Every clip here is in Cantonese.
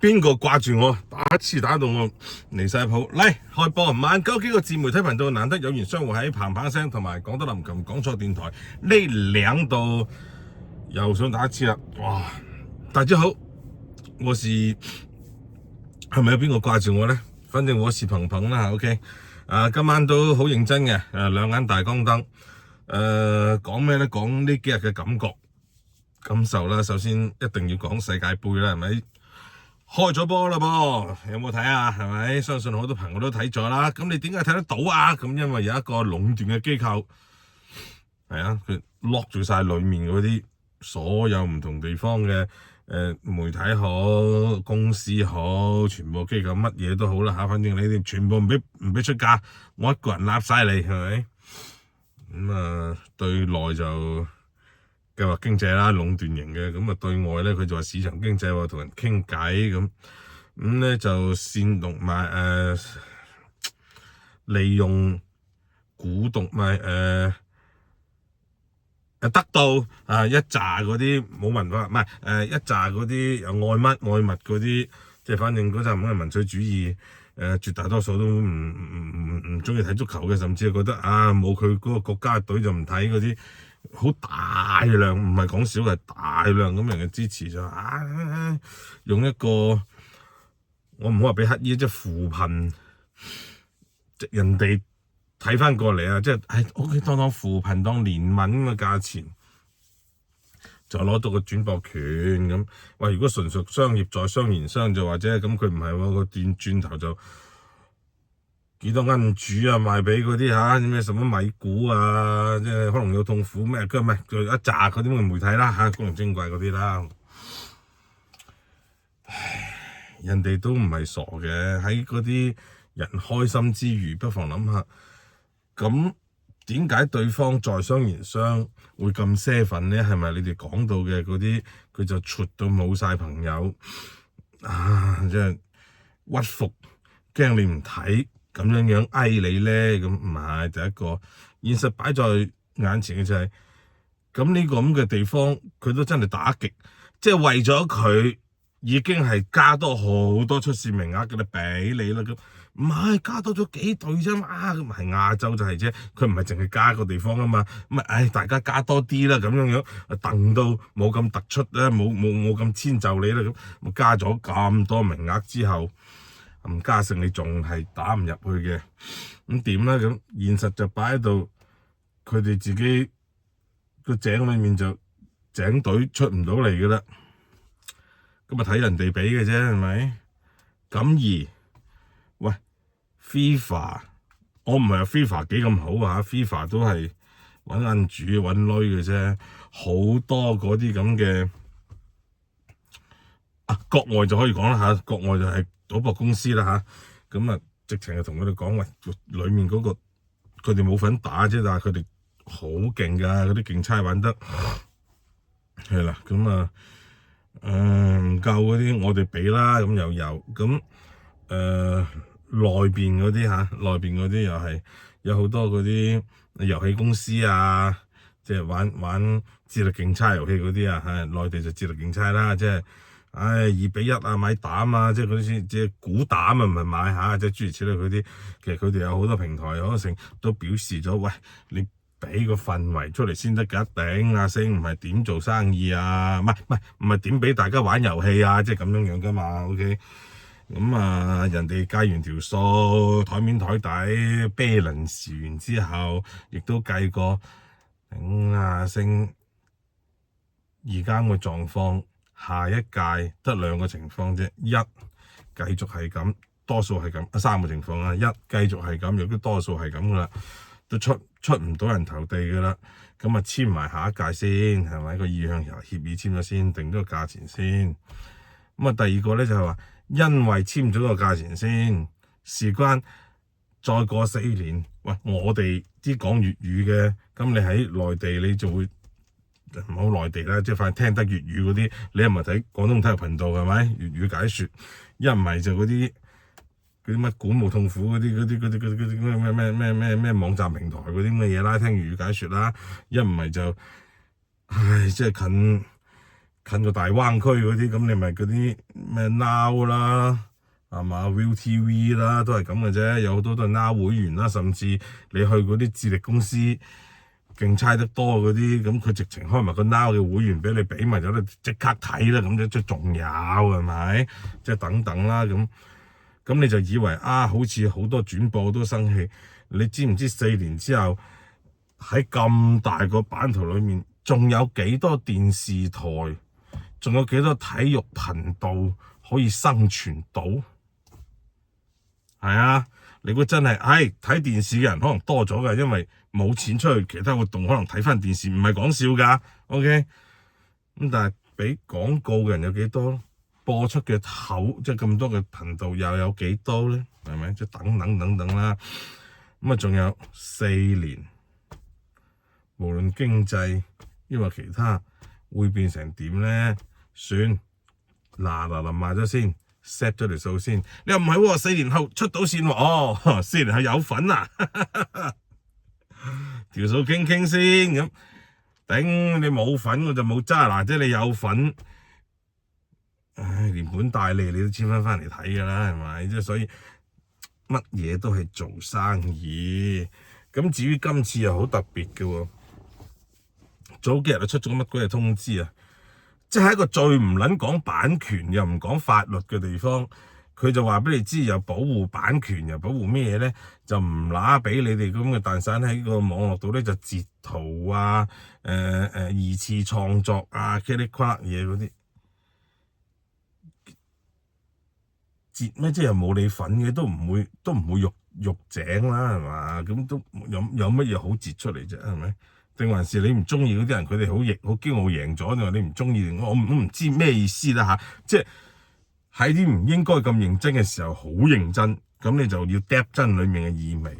邊個掛住我？打次打到我離晒譜。嚟開播，萬九幾個自媒體頻道，難得有緣相互喺砰砰聲同埋講得林琴講錯電台呢兩度又想打一次啦！哇！大家好，我是係咪有邊個掛住我咧？反正我是鵬鵬啦 ，OK。今晚都好認真嘅，兩眼大光燈。講咩咧？講呢幾日嘅感受啦。首先一定要講世界盃啦，係咪？開咗波啦噃，有冇睇啊？係咪？相信好多朋友都睇咗啦。咁你點解睇得到啊？咁因為有一個壟斷嘅機構，係啊，佢 lock 住晒裏面嗰啲所有唔同地方嘅媒體好、公司好、全部機構乜嘢都好啦嚇。反正你哋全部唔俾出價，我一個人攬晒你，係咪？對內就計劃經濟啦，壟斷型嘅。咁對外咧，佢就話市場經濟喎，同人傾偈咁咧就煽動埋利用鼓動埋得到一紮嗰啲冇文化，唔係一紮嗰啲有愛物嗰啲，即係反正嗰陣咁嘅民粹主義，絕大多數都唔中意睇足球嘅，甚至係覺得冇佢嗰個國家隊就唔睇嗰啲，好大量唔係講少係大量咁人嘅支持就用一個我唔好話俾乞衣，即係扶貧，即人哋睇翻過嚟即係OK，當扶貧當憐憫嘅價錢，就攞到個轉播權咁。喂，如果純屬商業在商言商就或者咁，佢唔係喎，個轉頭就幾多恩主賣俾嗰啲咩什麼米股即係可能有痛苦咩？佢唔係就一紮嗰啲咁嘅媒體啦公龍精怪嗰啲啦。人哋都唔係傻嘅，喺嗰啲人開心之餘，不妨諗下，咁點解對方在商言商會咁些份咧？係咪你哋講到嘅嗰啲，佢就挫到冇晒朋友即係屈服，驚你唔睇，咁樣哀你咧？咁唔係。第一個現實擺在眼前嘅就係，咁呢個咁嘅地方，佢都真係打極，即係為咗佢。已經係加多好多出線名額嘅啦，俾你啦咁，唔係加多咗幾隊啫嘛，咁係亞洲就係啫，佢唔係淨係加個地方啊嘛，咁大家加多啲啦，咁樣等到冇咁突出咧，冇咁遷就你啦，咁加咗咁多名額之後，唔加勝你仲係打唔入去嘅，咁點咧？咁現實就擺喺度，佢哋自己個井裏面就井隊出唔到嚟嘅啦。咁睇人哋比嘅啫，係咪？咁喂 FIFA， 我唔係話 FIFA 幾咁好FIFA 都係揾恩主揾女嘅啫，好多嗰啲咁嘅國外就可以講啦國外就係賭博公司啦咁直情係同佢哋講，喂，裡面嗰個佢哋冇份打啫，但係佢哋好勁㗎，嗰啲競猜玩得係啦，咁唔夠嗰啲我哋俾啦，咁又有咁內邊嗰啲又係有好多嗰啲遊戲公司即係玩智力競猜遊戲嗰啲內地就智力競猜啦，即係2比1買膽即係嗰啲即係估膽唔係買即係諸如此類嗰啲，其實佢哋有好多平台可能都表示咗，喂，你俾個氛圍出嚟先得㗎，頂星唔係點做生意唔係點俾大家玩遊戲即係咁樣㗎嘛 ，OK， 咁人哋計完條數，台面台底balance完之後，亦都計過頂星而家個狀況，下一屆得2個情況啫，一繼續係咁，多數係咁，3個情況一繼續係咁，亦都多數係咁㗎啦。都出唔到人頭地㗎啦，咁簽埋下一屆先，係咪個意向協議簽咗先，定咗個價錢先。咁第二個咧就係話，因為簽咗個價錢先，事關再過4年，喂，我哋啲講粵語嘅，咁你喺內地你就會唔好內地啦，即係反正聽得粵語嗰啲，你又唔係睇廣東體育頻道係咪？粵語解說，一唔係就嗰啲乜管無痛苦嗰啲咩網站平台嗰啲咁嘅嘢啦，聽粵語解說啦，一唔係就即係近個大灣區嗰啲，咁你咪嗰啲咩 Now 啦，係嘛 ViuTV 啦，都係咁嘅啫。有好多都係 Now 會員啦，甚至你去嗰啲智力公司競猜得多嗰啲，咁佢直情開埋個 Now 嘅會員俾你俾埋咗，你即刻睇啦，咁即仲有係咪？即係等等啦，咁你就以為啊，好似好多轉播都生氣，你知唔知4年之後喺咁大個版圖裏面，仲有幾多電視台，仲有幾多體育頻道可以生存到？係啊，你估真係睇電視嘅人可能多咗㗎，因為冇錢出去其他活動，可能睇翻電視，唔係講笑㗎。OK， 咁但係俾廣告嘅人有幾多？播出嘅口即係咁多嘅頻道又有幾多咧？係咪？即係等等啦。咁啊，仲有4年，無論經濟抑或其他會變成點咧？算嗱賣咗先 ，set 咗條數先。你又唔係喎？4年後出到線喎？哦，4年後有份啊！條數傾先咁，頂你冇份我就冇揸嗱，即係你有份。連本帶利你都簽翻嚟睇㗎啦，係咪？即係所以乜嘢都係做生意。咁至於今次又好特別嘅喎，早幾日就出咗乜鬼嘢通知啊！即係一個最唔撚講版權又唔講法律嘅地方，佢就話俾你知又保護版權又保護咩嘢咧？就唔揦俾你哋咁嘅蛋散喺個網絡度咧就截圖啊、二次創作啊、茄哩夸嘢嗰啲。節咩？即係又冇你份嘅，都唔會肉井啦，係嘛？咁都有乜嘢好節出嚟啫？係咪？定還是你唔中意嗰啲人，佢哋好驕傲贏咗，定話你唔中意？我唔知咩意思啦嚇。即係喺啲唔應該咁認真嘅時候，好認真，咁你就要 depth 真裡面嘅意味。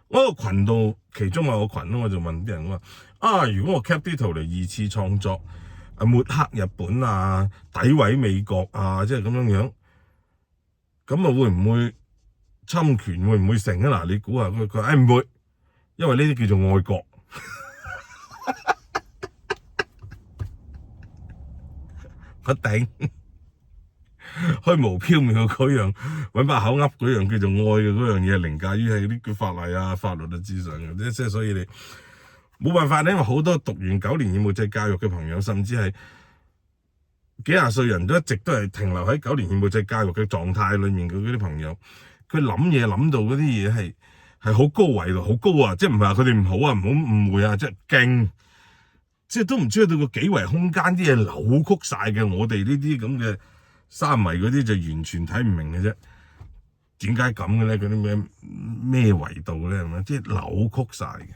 我個群度其中有個群咯，我就問啲人我話如果我 cap 啲圖嚟二次創作，抹黑日本啊，詆毀美國啊，即係咁樣。咁啊，會唔會侵權？會唔會成啊？嗱，你估下佢唔會，因為呢啲叫做愛國。我頂，虛無縹緲嗰樣，揾把口噏嗰樣叫做愛嘅嗰樣嘢，凌駕於係啲法例啊、法律嘅之上嘅。即係所以你冇辦法咧，因為好多讀完9年義務制教育嘅朋友，甚至係幾廿歲人都一直都係停留喺9年義務制教育嘅狀態裏面嘅嗰啲朋友，佢諗嘢諗到嗰啲嘢係好高維度，好高啊！即係唔係話佢哋唔好啊，唔好誤會啊，即係勁，即係都唔知道個幾維空間啲嘢扭曲晒嘅。我哋呢啲咁嘅三維嗰啲就完全睇唔明嘅啫。點解咁嘅咧？嗰啲咩維度咧？係咪即係扭曲晒嘅？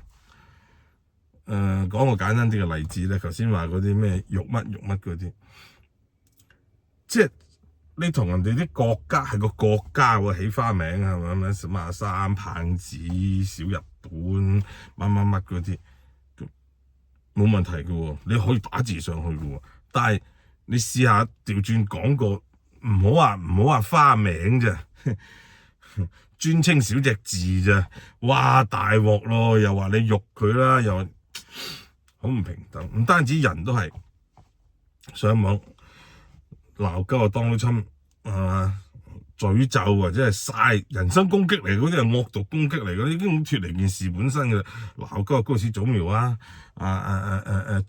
講個簡單啲嘅例子咧，頭先話嗰啲咩肉乜嗰啲。即係你同人哋啲國家係個國家喎，起花名係咪？什麼三棒子、小日本、乜嗰啲，冇問題嘅喎，你可以打字上去嘅喎。但係你試下調轉講個，唔好話花名啫，專稱少隻字啫，哇大鑊咯！又話你辱佢啦，又好唔平等。唔單止人都係上網鬧交啊，當到親詛咒或者係晒人身攻擊嚟嗰啲係惡毒攻擊嚟嗰啲，已經脫離件事本身嘅啦。鬧交高市早苗啊，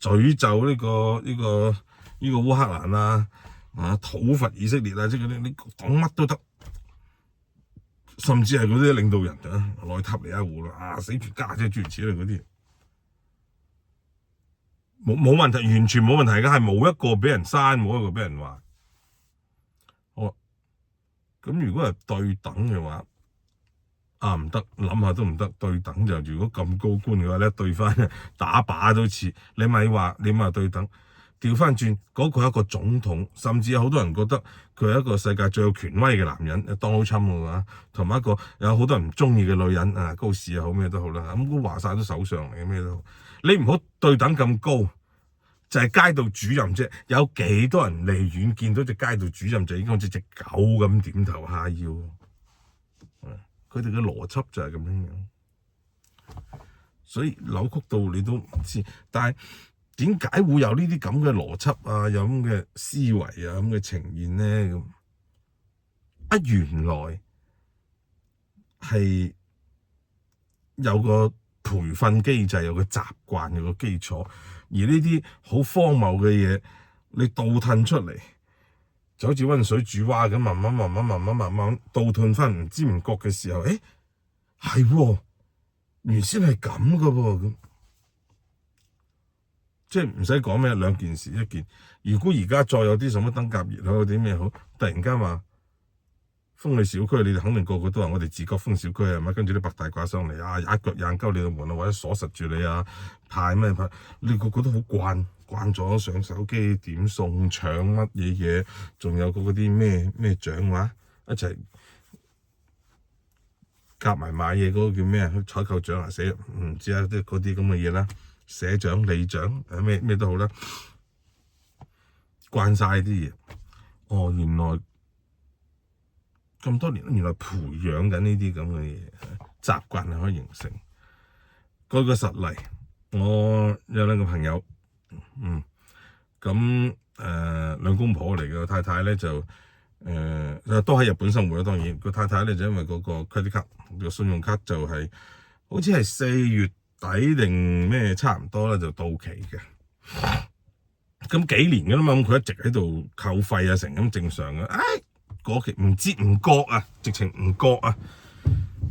詛咒呢個烏克蘭啊，討伐以色列啊，即係嗰啲你講乜都得，甚至係嗰啲領導人啊，內塔尼亞胡啦，死全家即係諸如此類嗰啲，冇問題，完全冇問題嘅，係冇一個俾人刪，冇一個俾人話。咁如果係對等嘅話，唔得，諗下都唔得。對等就如果咁高官嘅話咧，對翻打靶都似。你咪話對等，調翻轉嗰個係一個總統，甚至有好多人覺得佢係一個世界最有權威嘅男人，Donald Trump嘅話，同埋一個有好多人唔中意嘅女人啊，高市又好咩都好啦。咁都話晒都首相嚟嘅咩都好，你唔好對等咁高。就係街道主任啫，有幾多人離遠見到隻街道主任就已經好似隻狗咁點頭哈腰，佢哋嘅邏輯就係咁樣，所以扭曲到你都唔知。但係點解會有呢啲咁嘅邏輯啊，有咁嘅思維啊，咁嘅呈現咧咁？原來係有個培訓機制，有個習慣，有個基礎。而呢啲好荒謬嘅嘢，你倒褪出嚟，就好似溫水煮蛙咁，慢慢倒褪翻，唔知唔覺嘅時候，係喎，原先係咁噶喎咁。即係唔使講咩，兩件事一件。如果而家再有啲什麼登革熱好，有啲咩好，突然間話封你小區，你哋肯定個個都話我哋自覺封小區係咪？跟住啲白大褂上嚟啊，一腳硬鳩你個門啊，或者鎖實住你啊，派咩派？你個個都好慣咗上手機點送搶乜嘢嘢，仲有嗰啲咩獎話一齊夾埋買嘢嗰個叫咩啊？採購獎啊，寫唔知啊，即係嗰啲咁嘅嘢啦。社長、里長，咩都好啦，慣晒啲嘢。原來咁多年，原來培養緊呢啲咁嘅嘢習慣係可以形成。舉個實例，我有兩個朋友，咁兩公婆嚟嘅，太太咧就都喺日本生活啦。當然，個太太咧就因為嗰個 credit card 個信用卡就係好似係4月底定咩差唔多啦，就到期嘅。咁幾年㗎啦嘛，咁佢一直喺度扣費啊，成咁正常嘅。嗰期唔知唔覺啊，直情唔覺啊。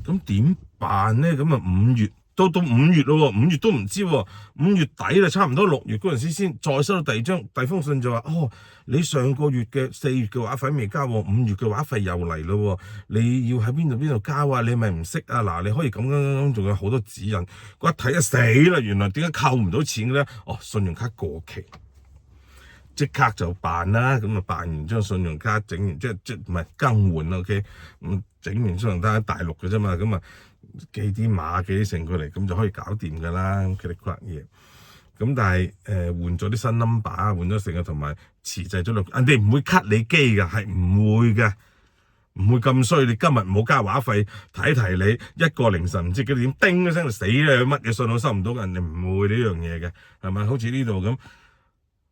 咁點辦咧？咁啊5月到5月咯喎，5月都唔知喎。5月底啦，差唔多6月嗰陣時先再收到第二封信就話，你上個月嘅4月嘅話費未交喎，5月嘅話費又嚟咯喎，你要喺邊度交啊？你咪唔識啊？嗱，你可以咁，仲有好多指引。我一睇就死啦，原來點解扣唔到錢嘅咧？信用卡過期。即刻就辦啦，咁啊辦完張信用卡整完，即唔係更換 OK， 咁整完信用卡喺大陸嘅啫嘛，咁啊寄啲碼寄啲成過嚟，咁就可以搞掂㗎啦，咁佢哋嗰嘢。咁但係換咗啲新 number，換咗成個同埋遲滯咗人哋唔會 cut 你機㗎，係唔會嘅，唔會咁衰。你今日唔好加話費，提你1個凌晨唔知幾點，叮一聲就死啦！乜嘢信號收唔到，人哋唔會呢樣嘢嘅，係咪？好似呢度咁。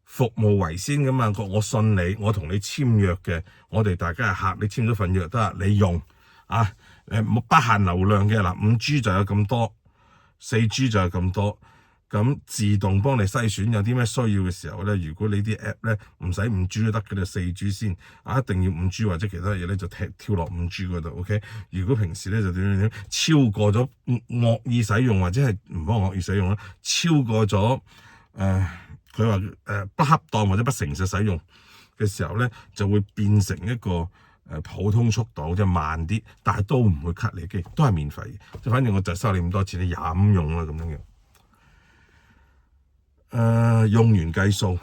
服務為先㗎嘛，我信你，我同你簽約嘅，我哋大家係客，你簽咗份約得啦，你用啊，不限流量嘅嗱，5G 就有咁多，4G 就有咁多，咁自動幫你篩選有啲咩需要嘅時候咧，如果你啲 app 咧唔使5G 都得嘅，就4G 先，一定要5G或者其他嘢咧就跳落5G 嗰度 ，OK？ 如果平時咧就點超過咗惡意使用或者係唔好惡意使用啦，超過咗佢話不恰當或者不誠實使用嘅時候咧，就會變成一個普通速度，即係慢啲，但係都唔會 cut 你機，都係免費嘅。即反正我就收你咁多錢，你任用啦咁樣嘅。用完計數，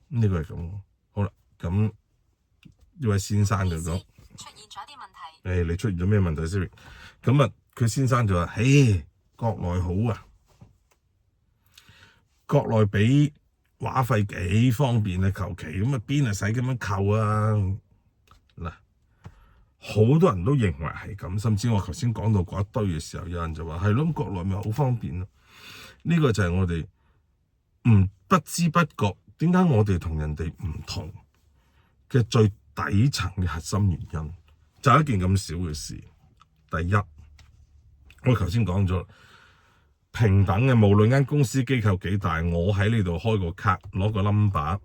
呢個係咁。好啦，咁呢位先生就講出現咗啲問題。你出現咗咩問題 Siri？ 咁啊，佢先生就話：國內好啊，國內俾話費幾方便啊，求其咁啊，邊係使咁樣扣啊？嗱，好多人都認為係咁，甚至我頭先講到嗰一堆嘅時候，有人就話係咯，國內咪好方便咯。呢個就係我哋不知不覺，點解我哋同人哋唔同嘅最底層嘅核心原因，就係一件咁小嘅事。第一，我頭先講咗。平等嘅，無論間公司機構幾大，我喺呢度開個卡，攞個 number，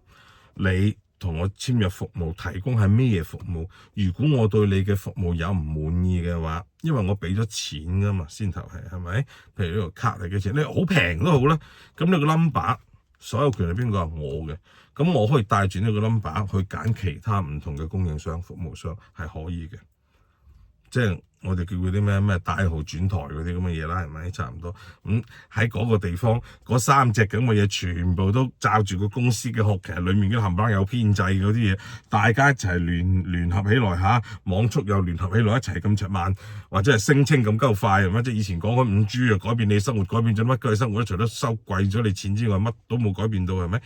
你同我簽約服務，提供係咩嘢服務？如果我對你嘅服務有唔滿意嘅話，因為我俾咗錢噶嘛，先頭係咪？譬如呢個卡係幾錢？你好平都好啦，咁呢個 number 所有權係邊個？係我嘅，咁我可以帶住呢個 number 去揀其他唔同嘅供應商、服務商係可以嘅，即係。我哋叫嗰啲咩大號轉台嗰啲咁嘅嘢啦，係咪差唔多？喺嗰個地方，嗰3隻咁嘅嘢全部都罩住個公司嘅學期，裡面嘅冚唪唥有編制嗰啲嘢，大家一齊聯合起來網速又聯合起來一齊咁慢，或者係聲稱咁鳩快，係咪？即係以前講緊5G 啊，改變你生活，改變咗乜嘅生活，除咗收貴咗你錢之外，乜都冇改變到，係咪？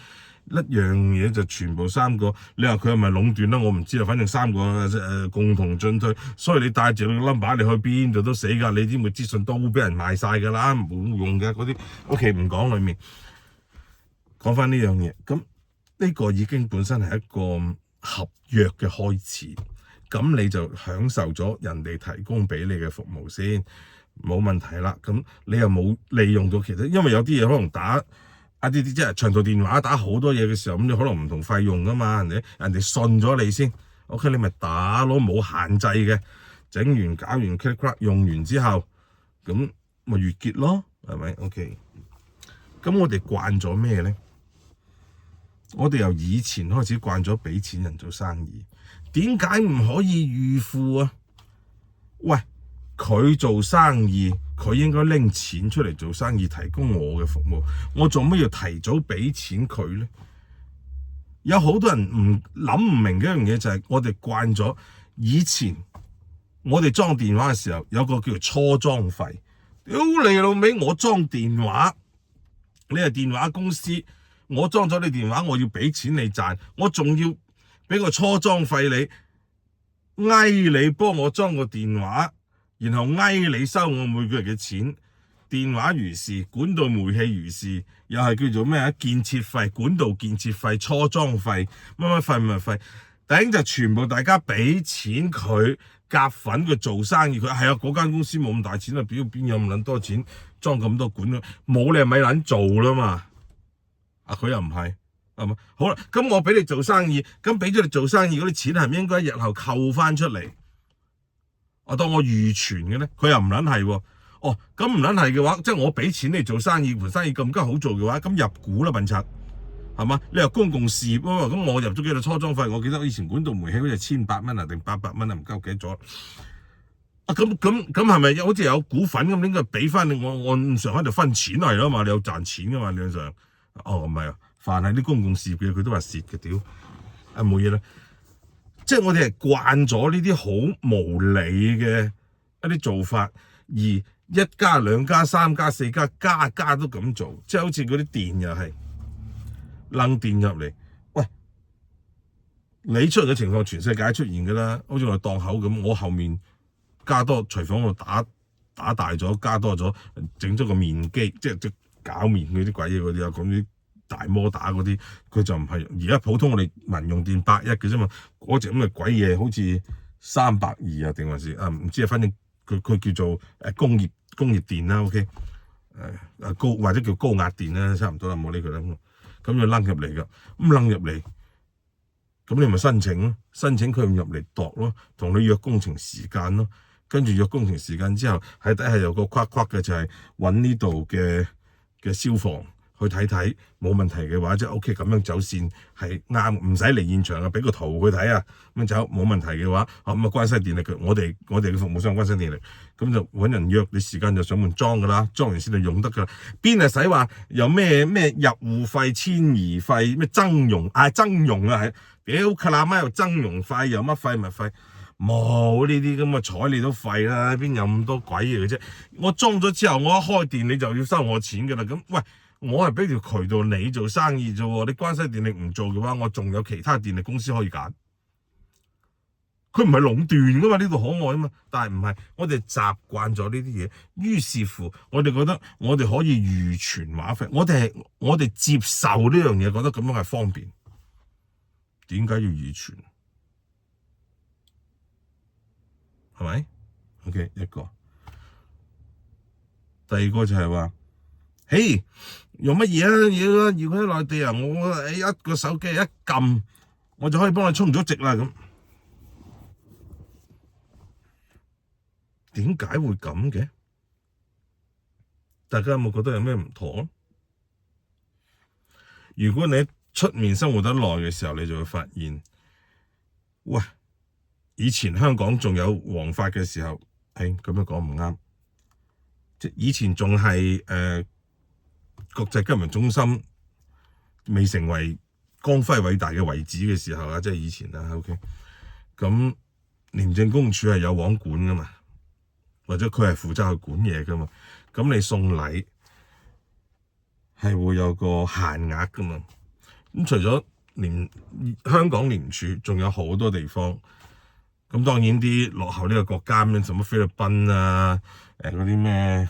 一樣嘢就全部3個，你話佢係咪壟斷啦？我唔知啊，反正3個共同進退，所以你帶住個 number，你去邊度都死㗎，你啲嘅資訊都俾人賣晒㗎啦，冇用嘅嗰啲。OK， 唔講裡面，講翻呢樣嘢，咁呢個已經本身係一個合約嘅開始，咁你就享受咗人哋提供俾你嘅服務先，冇問題啦。咁你又冇利用到其他，因為有啲嘢可能打一啲即係長途電話打好多嘢嘅時候，咁你可能唔同費用噶嘛，人哋信咗你先 ，OK 你咪打咯，冇限制嘅，整完搞完 click click 用完之後，咁咪月結咯，係咪 OK？咁我哋慣咗咩咧？我哋由以前開始慣咗俾錢人做生意，點解唔可以預付啊？喂，佢做生意，佢應該拎錢出嚟做生意，提供我嘅服務，我做乜要提早俾錢佢咧？有好多人諗唔明嘅一樣嘢就係我哋慣咗以前我哋裝電話嘅時候有個叫做初裝費，屌你老味，我裝電話，你係電話公司。我裝咗你電話，我要俾錢你賺，我仲要俾個初裝費你，你幫我裝個電話，然後你收我每個月嘅錢。電話如是，管道煤氣如是，又係叫做咩啊？建設費、管道建設費、初裝費、乜費，頂就全部大家俾錢佢夾份佢做生意。佢係啊，嗰間公司冇咁大錢啊，邊有咁撚多錢裝咁多管啊？冇你係咪撚做啦嘛？佢又唔係，係嘛？好啦，咁我俾你做生意，咁俾咗你做生意嗰啲錢係咪應該日後扣翻出嚟？我當我預存嘅咧，佢又唔撚係喎。哦，咁唔撚係嘅話，即係我俾錢你做生意，盤生意咁加好做嘅話，咁入股啦，笨賊，係嘛？你話公共事業啊嘛，咁我入咗幾多初裝費？我記得以前管道煤氣好似1,800蚊啊，定800蚊啊，唔夠記得咗。咁係咪好似有股份咁？應該俾翻你，我按常喺度分錢係咯嘛？你有賺錢噶嘛？理論上。唔係啊，凡係啲公共事業嘅，佢都話蝕嘅，屌冇嘢啦。即係我哋係慣咗呢啲好無理嘅一啲做法，而1家、2家、3家、4家家都咁做，即係好似嗰啲電又係掹電入嚟。喂，你出嚟嘅情況全世界出現㗎啦，好似我檔口咁，我後面加多廚房度打大咗，加多咗，整咗個麵機，即係搞麵嗰啲鬼嘢嗰啲啊，咁啲大摩打嗰啲，佢就唔係而家普通我哋民用電110嘅啫嘛，嗰隻咁嘅鬼嘢好似320啊，定還是唔知啊，反正佢叫做工業電啦 ，OK， 高或者叫高壓電啦，差唔多啦，冇理佢啦，咁就掹入嚟噶，咁掹入嚟，咁你咪申請咯，申請佢入嚟度咯，同你約工程時間咯，跟住約工程時間之後，喺底下有個框嘅就係揾呢度嘅消防去睇睇，冇問題嘅話，即係 OK 咁樣走線係啱，唔使嚟現場啊，俾個圖佢睇啊，咁樣走冇問題嘅話，咁啊關西電力嘅，我哋嘅服務商關西電力，咁就揾人約你時間就上門裝噶啦，裝完先就用得噶啦，邊係使話有咩入戶費、遷移費、咩增容啊係，屌卡喇媽又增容費又乜費乜費。冇呢啲咁嘅彩你都廢啦，邊有咁多鬼嘢嘅啫？我裝咗之後，我一開電你就要收我錢噶啦。咁喂，我係俾條渠道你做生意啫喎。你關西電力唔做嘅話，我仲有其他電力公司可以揀。佢唔係壟斷噶嘛，呢度可愛啊嘛。但係唔係，我哋習慣咗呢啲嘢，於是乎我哋覺得我哋可以預存話費，我哋接受呢樣嘢，覺得咁樣係方便。點解要預存？係咪 ？OK， 一個。第二個就係話，嘿，用乜嘢啊？要佢喺內地啊，我一個手機一撳，我就可以幫你充咗值啦。咁點解會咁嘅？大家有冇覺得有咩唔妥？如果你喺出面生活得耐嘅時候，你就會發現，喂。以前香港仲有黃法嘅時候，咁樣講唔啱。即以前仲係國際金融中心未成為光輝偉大嘅遺址嘅時候啊，即係以前啦。OK， 咁廉政公署係有網管噶嘛，或者佢係負責去管嘢噶嘛。咁你送禮係會有個限額噶嘛。咁除咗香港廉署，仲有好多地方。咁當然啲落後呢個國家咩，什麼菲律賓啊，嗰啲咩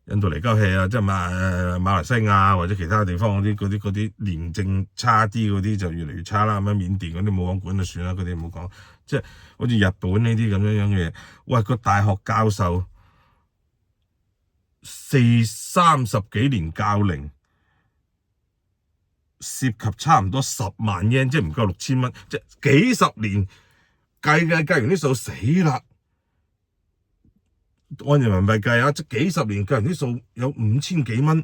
印度尼加氣啊，即係馬來西亞或者其他地方嗰啲廉政差啲嗰啲就越嚟越差啦。咁樣緬甸嗰啲冇王管就算啦，嗰啲唔好講。即係好似日本呢啲咁樣嘅嘢，喂，個大學教授30幾年教齡，涉及差唔多10萬日圓，即係唔夠6000蚊，即係幾十年計完啲數死啦！按人民幣計啊，即係幾十年計完啲數有5000幾蚊，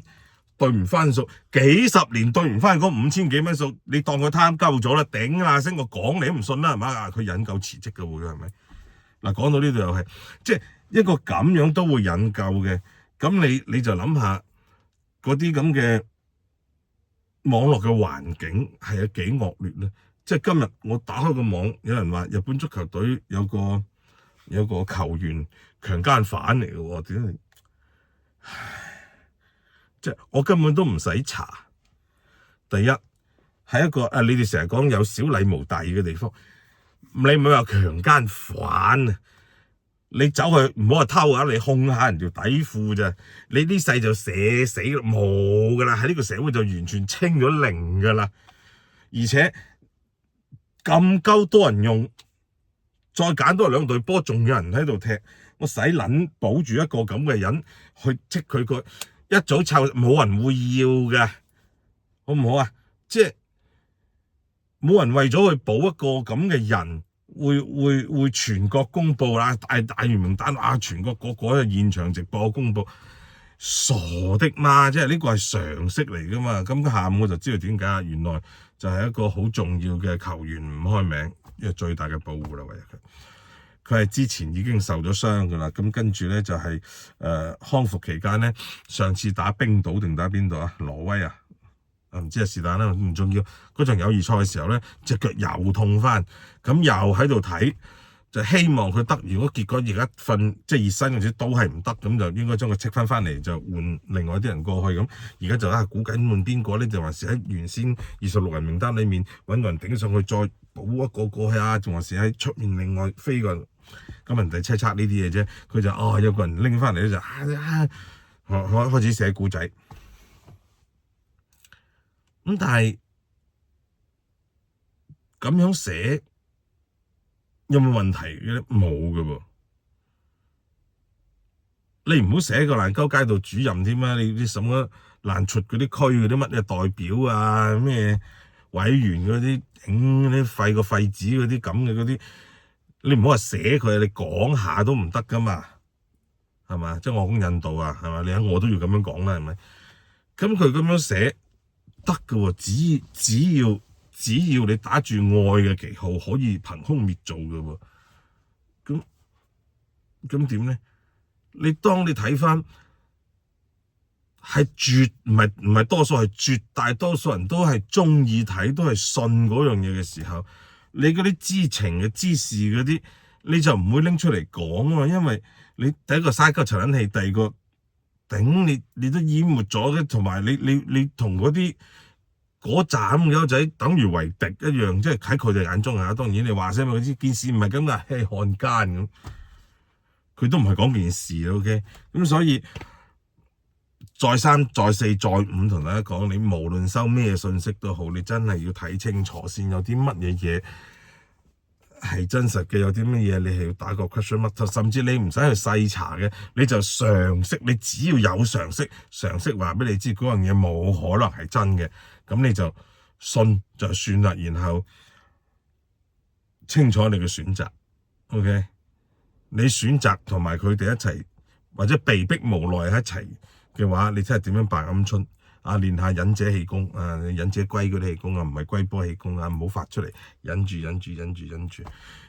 對唔翻數，幾十年對唔翻嗰5000幾蚊數，你當佢貪鳩咗啦，頂啦聲，我講你都唔信啦，係嘛？佢引咎辭職嘅會係咪？嗱，講到呢度又係，即係一個咁樣都會引咎嘅，咁你就諗下嗰啲咁嘅網絡嘅環境係有幾惡劣咧？即係今日我打開個網，有人話日本足球隊有個球員強姦犯嚟嘅喎，點解？即係我根本都唔使查。第一係一個你哋成日講有小禮無大義嘅地方，你唔好話強姦犯啊！你走去唔好話偷啊，你控下人條底褲咋？你呢世就射死冇噶啦，喺呢個社會就完全清咗零噶啦，而且咁鳩多人用。再揀多2隊波，仲有人喺度踢，我使撚保住一個咁嘅人去積佢個一早湊，冇人會要嘅，好唔好啊？即係冇人為咗去保一個咁嘅人，會全國公佈啦，大完名單啊，全國個個嘅現場直播公佈，傻的嘛！即係呢個係常識嚟噶嘛。咁下午我就知道點解，原來就係一個好重要嘅球員唔開名。因為最大嘅保護啦，唯有佢係之前已經受咗傷噶啦，咁跟住咧就係康復期間咧，上次打冰島定打邊度啊？挪威啊，唔知係是但啦，唔重要。嗰場友誼賽嘅時候咧，隻腳又痛翻，咁又喺度睇，就希望佢得。如果結果而家即係熱身嗰陣都係唔得，咁就應該將佢戚翻嚟，就換另外啲人過去咁。而家就估緊換邊個咧？就還是喺原先26人名單裡面揾個人頂上去再補一個過去啊，仲還是喺出面另外飛個人，咁人哋猜測呢啲嘢啫。佢就有個人拎翻嚟咧就開始寫故仔。咁但係咁樣寫有冇問題嘅咧？冇嘅噃。你唔好寫個爛鳩街道主任添啊！你啲什麼爛出嗰啲區嗰啲乜嘢代表啊咩？委員嗰啲啲廢個廢紙嗰啲咁嘅嗰啲，你唔好話寫佢，你講下都唔得噶嘛，係嘛？即係我講印度啊，係嘛？你睇我都要咁樣講啦，係咪？咁佢咁樣寫得噶喎，只要你打住愛嘅旗號，可以憑空滅造噶喎。咁點咧？當你睇翻。係唔係多數，係絕大多數人都係中意睇，都係信嗰樣嘢嘅時候，你嗰啲知情嘅知事嗰啲，你就唔會拎出嚟講啊嘛，因為你第一個嘥鳩塵撚氣，第二個頂你都淹沒咗嘅，同埋你同嗰啲嗰斬友仔等於為敵一樣，即係喺佢哋眼中啊，當然你話聲佢知件事唔係咁噶，係漢奸咁，佢都唔係講件事 OK， 咁所以。再三再四再五同大家講，你無論收咩信息都好，你真係要睇清楚先，有啲乜嘢嘢係真實嘅，有啲乜嘢你係要打個 question mark， 甚至你唔使去細查嘅，你就常識，你只要有常識話俾你知嗰樣嘢冇可能係真嘅，咁你就信就算啦，然後清楚你嘅選擇 ，OK， 你選擇同埋佢哋一齊或者被逼無奈喺一齊嘅話，你睇下點樣扮鵪鶉啊？練下忍者氣功啊，忍者龜嗰啲氣功啊，唔係龜波氣功啊，唔好發出嚟，忍住。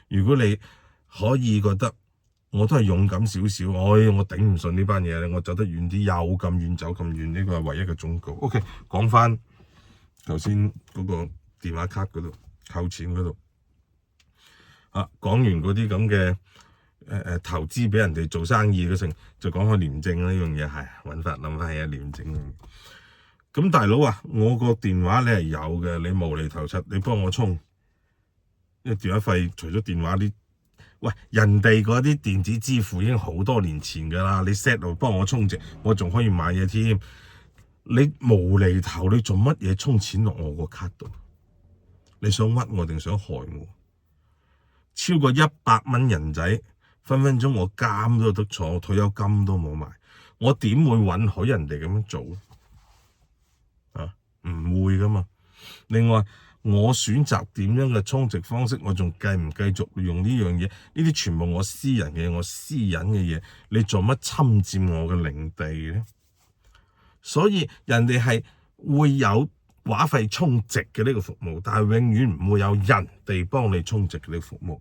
如果你可以覺得我都係勇敢少少，我頂唔順呢班嘢咧，我走得遠啲，又咁遠走咁遠，呢個係唯一嘅忠告。OK， 講翻頭先嗰個電話卡嗰度扣錢嗰度啊，講完嗰啲咁嘅。投資俾人哋做生意嗰陣，就講開廉政呢樣嘢係揾法諗翻起廉政。咁大佬啊，我個電話你係有嘅，你無厘頭柒，你幫我充，因為電話費除咗電話啲喂，人哋嗰啲電子支付已經好多年前㗎啦，你 set 度幫我充值，我仲可以買嘢添。你無厘頭，你做乜嘢充錢落我個卡度？你想屈我定想害我？超過100蚊人仔，分分鐘我監都得坐，我退休金都冇埋，我點會允許人哋咁樣做啊？唔會㗎嘛。另外，我選擇點樣嘅充值方式，我仲繼唔繼續用呢樣嘢？呢啲全部我私人嘅嘢，我私隱嘅嘢，你做乜侵佔我嘅領地咧？所以人哋係會有話費充值嘅呢個服務，但係永遠唔會有人哋幫你充值嘅呢個服務。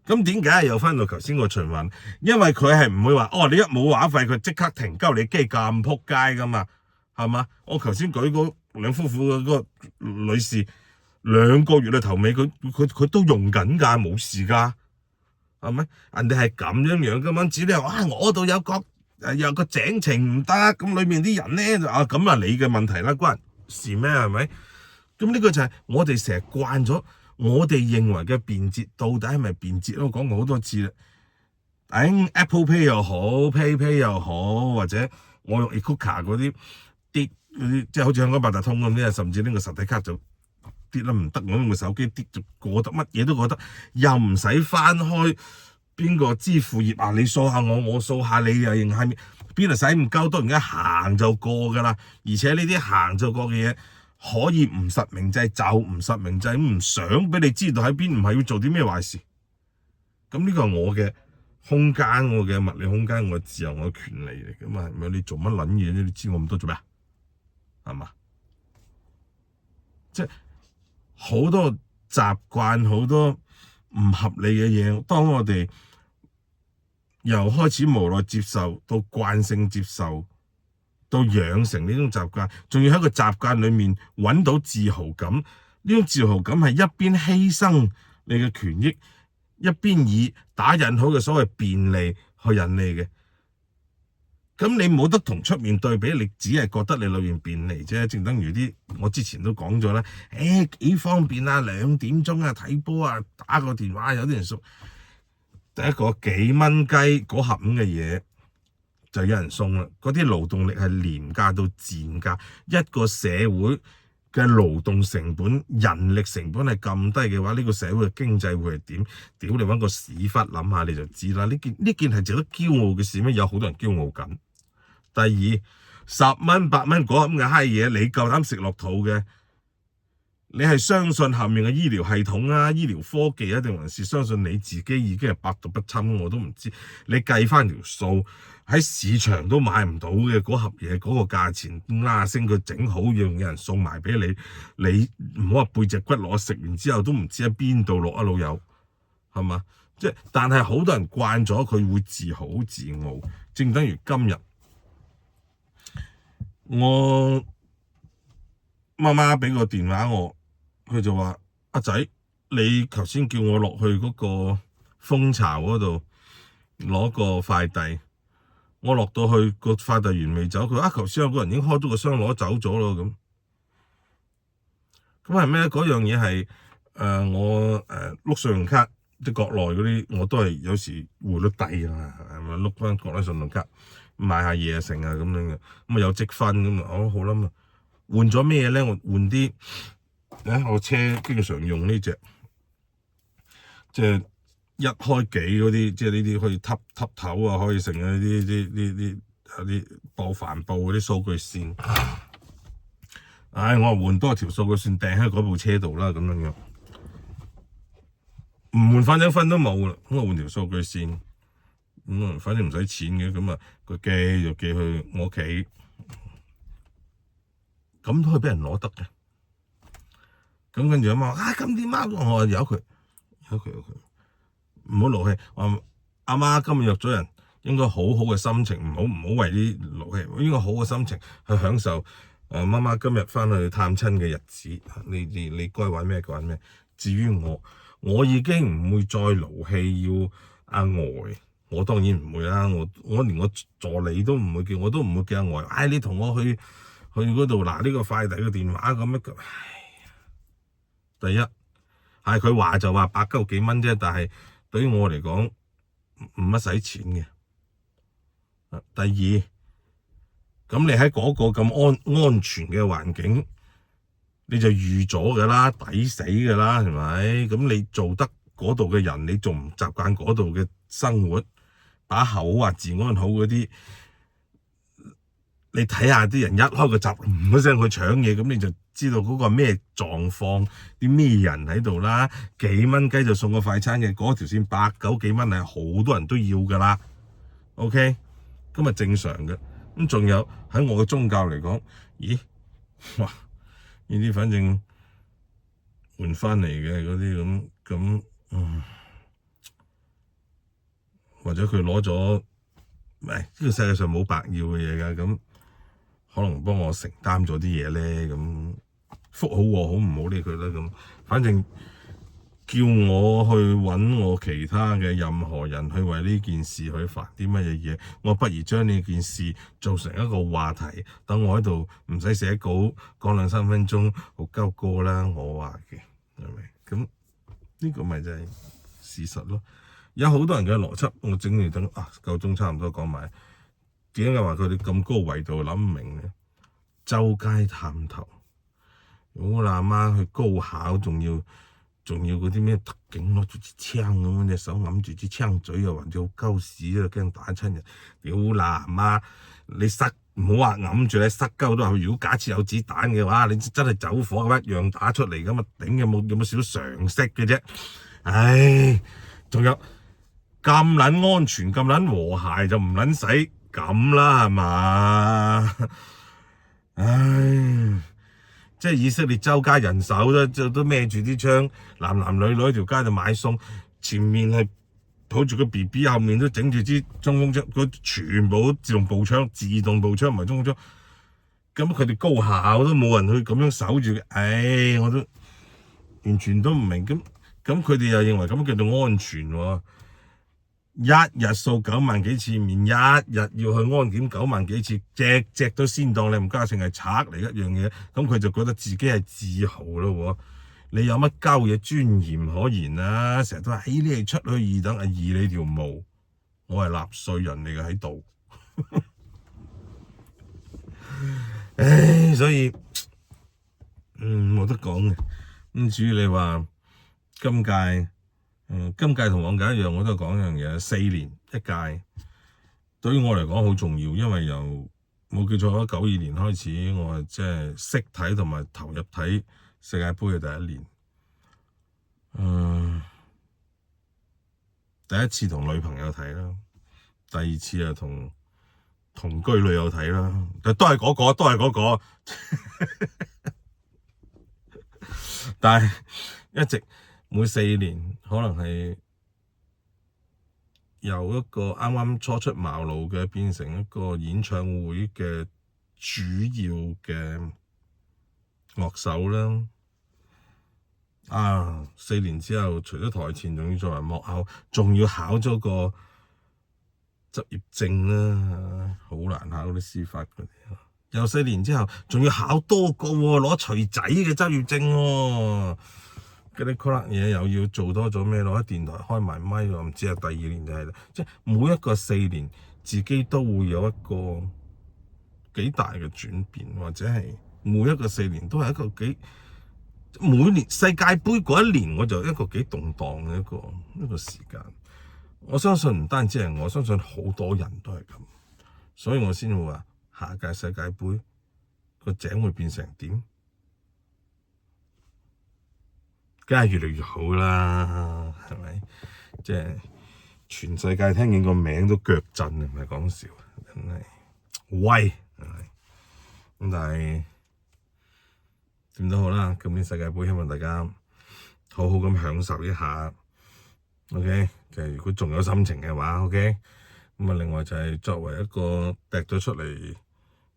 咁點解又翻到頭先個循環？因為佢係唔會話哦，你一冇話費，佢即刻停鳩你機咁撲街噶嘛，係嘛？我頭先舉嗰兩夫婦嘅嗰個女士，2個月嘅頭尾佢都用緊㗎，冇事㗎，係咪？人哋係咁樣噶嘛，只你話我度有個井情唔得，咁裏面啲人咧咁啊你嘅問題啦，關人事咩？係咪？咁呢個就係我哋成日慣咗。我哋認為嘅便捷到底係咪便捷？我講過好多次啦。Apple Pay 又好 ，PayPay 又好，或者我用 Ecoca 嗰啲啲，即係好似香港八達通咁啲，甚至呢個實體卡就跌啦唔得，我用個手機跌就過得，乜嘢都過得，又唔使翻開邊個支付頁啊！你掃下我掃下你，又認下面邊度使唔夠多，而家行就過噶啦。而且呢啲行就過嘅嘢。可以唔實名制就唔實名制，唔想俾你知道喺邊，唔係要做啲咩壞事。咁呢個係我嘅空間，我嘅物理空間，我嘅自由，我嘅權利嚟噶嘛？係咪？你做乜撚嘢啫？你知我咁多做咩啊？係嘛？即係好多習慣，好多唔合理嘅嘢。當我哋由開始無奈接受到慣性接受，到養成呢種習慣，仲要喺個習慣裏面揾到自豪感。呢種自豪感係一邊犧牲你嘅權益，一邊以打引號嘅所謂便利去引你嘅。咁你冇得同出面對比，你只係覺得你裏面便利啫。正等於啲我之前都講咗啦，幾方便啊，2點鐘啊睇波啊，打個電話有啲人送第一個幾蚊雞嗰盒咁嘅嘢。就有人送啦，嗰啲勞動力係廉價到賤價，一個社會嘅勞動成本、人力成本係咁低嘅話，呢個社會嘅經濟會係點？屌你揾個屎忽諗下你就知啦！呢件係值得驕傲嘅事咩？有好多人驕傲緊。第二，10蚊8蚊嗰咁嘅閪嘢，你夠膽食落肚嘅？你係相信後面嘅醫療系統啊、醫療科技啊，定還是相信你自己已經係百毒不侵？我都唔知。你計翻條數，喺市場都買唔到嘅嗰盒嘢，嗰個價錢升佢整好，讓有人送埋俾你。你唔好話背脊骨落，食完之後都唔知喺邊度落啊，老友，係嘛？即係，但係好多人慣咗，佢會自豪自傲。正等於今日，我媽媽俾個電話我。佢就話：阿仔，你頭先叫我落去嗰個蜂巢嗰度攞個快遞，我落到去個快遞員未走，佢話頭先有個人已經開咗個箱攞走咗咯咁。咁係咩？嗰樣嘢係我碌信用卡，即係國內嗰啲，我都係有時匯率低啊嘛，係咪碌翻國內信用卡買下嘢成啊咁樣嘅，咁啊有積分咁啊，好啦嘛，換咗咩咧？我換啲。我車經常用呢隻，即係一開幾嗰啲，即係呢啲可以揼頭啊，可以成啊啲播帆布嗰啲數據線。我換多條數據線掟喺嗰部車度啦，咁樣唔換翻一分都冇啦。咁我換條數據線，咁反正唔使錢嘅，咁啊個寄就寄去我屋企，咁都可以俾人攞得嘅。咁跟住阿媽話：咁點啊？我話由佢，唔好勞氣。我阿媽今日約咗人，應該好好嘅心情，唔好為啲勞氣，應該好嘅心情去享受。媽媽今日翻去探親嘅日子，你該玩咩就玩咩。至於我已經唔會再勞氣要阿呆，我當然唔會啦。我連我助理都唔會叫，我都唔會叫阿呆。你同我去嗰度嗱，呢個快遞嘅電話咁樣。第一係佢話就話100幾蚊啫，但係對於我嚟講唔乜使錢嘅。第二，咁你喺嗰個咁安全嘅環境，你就預咗㗎啦，抵死㗎啦，係咪？咁你做得嗰度嘅人，你仲唔習慣嗰度嘅生活，把口啊治安好嗰啲，你睇下啲人一開個閘，唔一聲去搶嘢，咁你就知道嗰個咩狀況，啲咩人喺度啦。幾蚊雞就送個快餐嘅，嗰條線8、9幾蚊係好多人都要㗎啦。OK， 咁啊正常嘅。咁仲有喺我嘅宗教嚟講，咦，哇，呢啲反正換翻嚟嘅嗰啲咁，或者佢攞咗，呢個世界上冇白要嘅嘢㗎，咁可能幫我承擔咗啲嘢咧，咁福好禍好，唔好理佢啦。咁反正叫我去揾我其他嘅任何人去為呢件事去煩啲乜嘢嘢，我不如將呢件事做成一個話題，等我喺度唔使寫稿，講2-3分鐘好鳩歌啦。我話嘅係咪？咁呢個咪就係事實咯。有好多人嘅邏輯，我整嚟等夠鐘差唔多講埋。點解話佢哋咁高維度諗唔明咧？周街探頭，我阿媽去高考，仲要嗰啲咩特警攞住支槍咁，隻手揞住支槍嘴，又或者好鳩屎啊，驚打親人。屌嗱媽，你唔好話揞住你塞鳩都係。如果假設有子彈嘅話，你真係走火咁一樣打出嚟咁啊！頂，有冇少少常識嘅啫？唉，仲有咁撚安全、咁撚和諧就唔撚使咁啦，係嘛？唉，即係以色列周街人手都孭住啲槍，男女喺條街度買餸，前面係抱住個 BB， 後面都整住支衝鋒槍，佢全部自動步槍唔係衝鋒槍。咁佢哋高校都冇人去咁樣守住嘅，唉，我都完全都唔明。咁佢哋又認為咁叫做安全喎？一日掃9萬幾次面，一日要去安檢9萬幾次，隻都先當你吳嘉誠係賊嚟一樣嘢，咁佢就覺得自己係自豪咯。你有乜鳩嘢尊嚴可言啊？成日都話，你係出去二等，移你條毛，我係納稅人嚟嘅喺度。唉，所以冇得講嘅。咁至於你話今屆同往屆一樣，我都係講一樣嘢，4年一屆，對於我嚟講好重要，因為由冇記錯92年開始，我係即係識睇同埋投入睇世界盃嘅第一年。第一次同女朋友睇啦，第二次啊同居女友睇啦，都係嗰個，但係一直每4年可能係由一個啱啱初出茅廬嘅變成一個演唱會嘅主要嘅樂手啦。4年之後，除咗台前，仲要作為幕後，仲要考咗個執業證啦，好難考啲司法嗰啲。又4年之後，仲要考多個喎，攞錘仔嘅執業證喎。嗰啲 call 嘢又要做多咗咩？攞喺電台開埋咪喎，唔知係第2年就係啦。即係每一個4年，自己都會有一個幾大嘅轉變，或者係每一個4年都係一個每年世界盃嗰一年，我就一個幾動盪嘅一個時間。我相信唔單止係我，相信好多人都係咁，所以我先會話下屆世界盃個井會變成點？梗係越嚟越好啦，係咪？即係全世界聽見個名都腳震，唔係講笑，真係威，係咪？咁但係點都好啦，今年世界盃希望大家好好咁享受一下。OK， 就係如果仲有心情嘅話 ，OK。咁啊，另外就係作為一個趯咗出嚟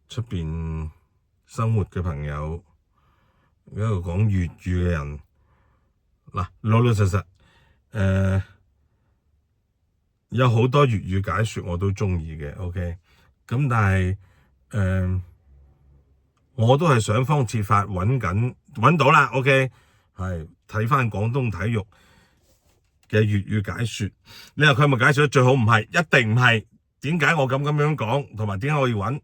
出邊生活嘅朋友，一個講粵語嘅人。嗱，老實，有好多粵語解說我都鍾意嘅，OK。咁但係我都係想方設法揾到啦，OK。係睇返廣東體育嘅粵語解說。你話佢係咪解說得最好？唔係，一定唔係。點解我咁樣講，同埋點解我要揾，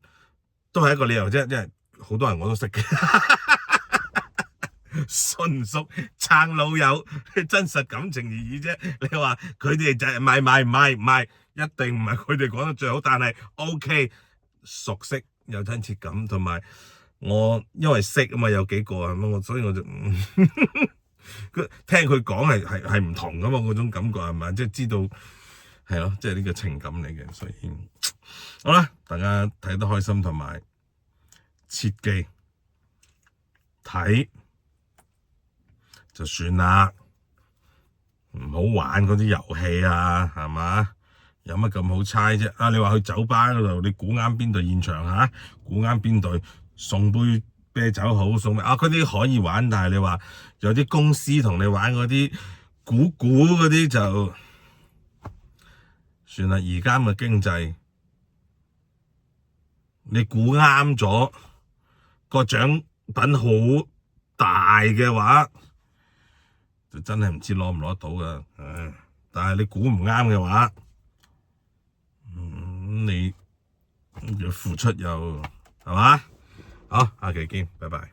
都係一個理由啫，因為好多人我都識嘅。純屬撐老友，真實感情而已啫。你話佢哋就係唔係，一定唔係佢哋講得最好，但係 OK 熟悉有親切感，同埋我因為識啊嘛，有幾個啊，咁所以我就聽佢講係唔同噶嘛，嗰種感覺係咪？即係知道係咯，即係呢個情感嚟嘅，所以好啦，大家睇得開心，同埋切記睇就算啦，唔好玩嗰啲遊戲啊，係嘛？有乜咁好猜啫？啊，你話去酒吧嗰度，你估啱邊隊現場嚇？估啱邊隊送杯啤酒好送咩？啊，嗰啲可以玩，但係你話有啲公司同你玩嗰啲估嗰啲就算啦。而家嘅經濟，你估啱咗個獎品好大嘅話，就真係唔知攞唔攞到噶，但係你估唔啱嘅話，你要付出又係嘛？好，下期見，拜拜。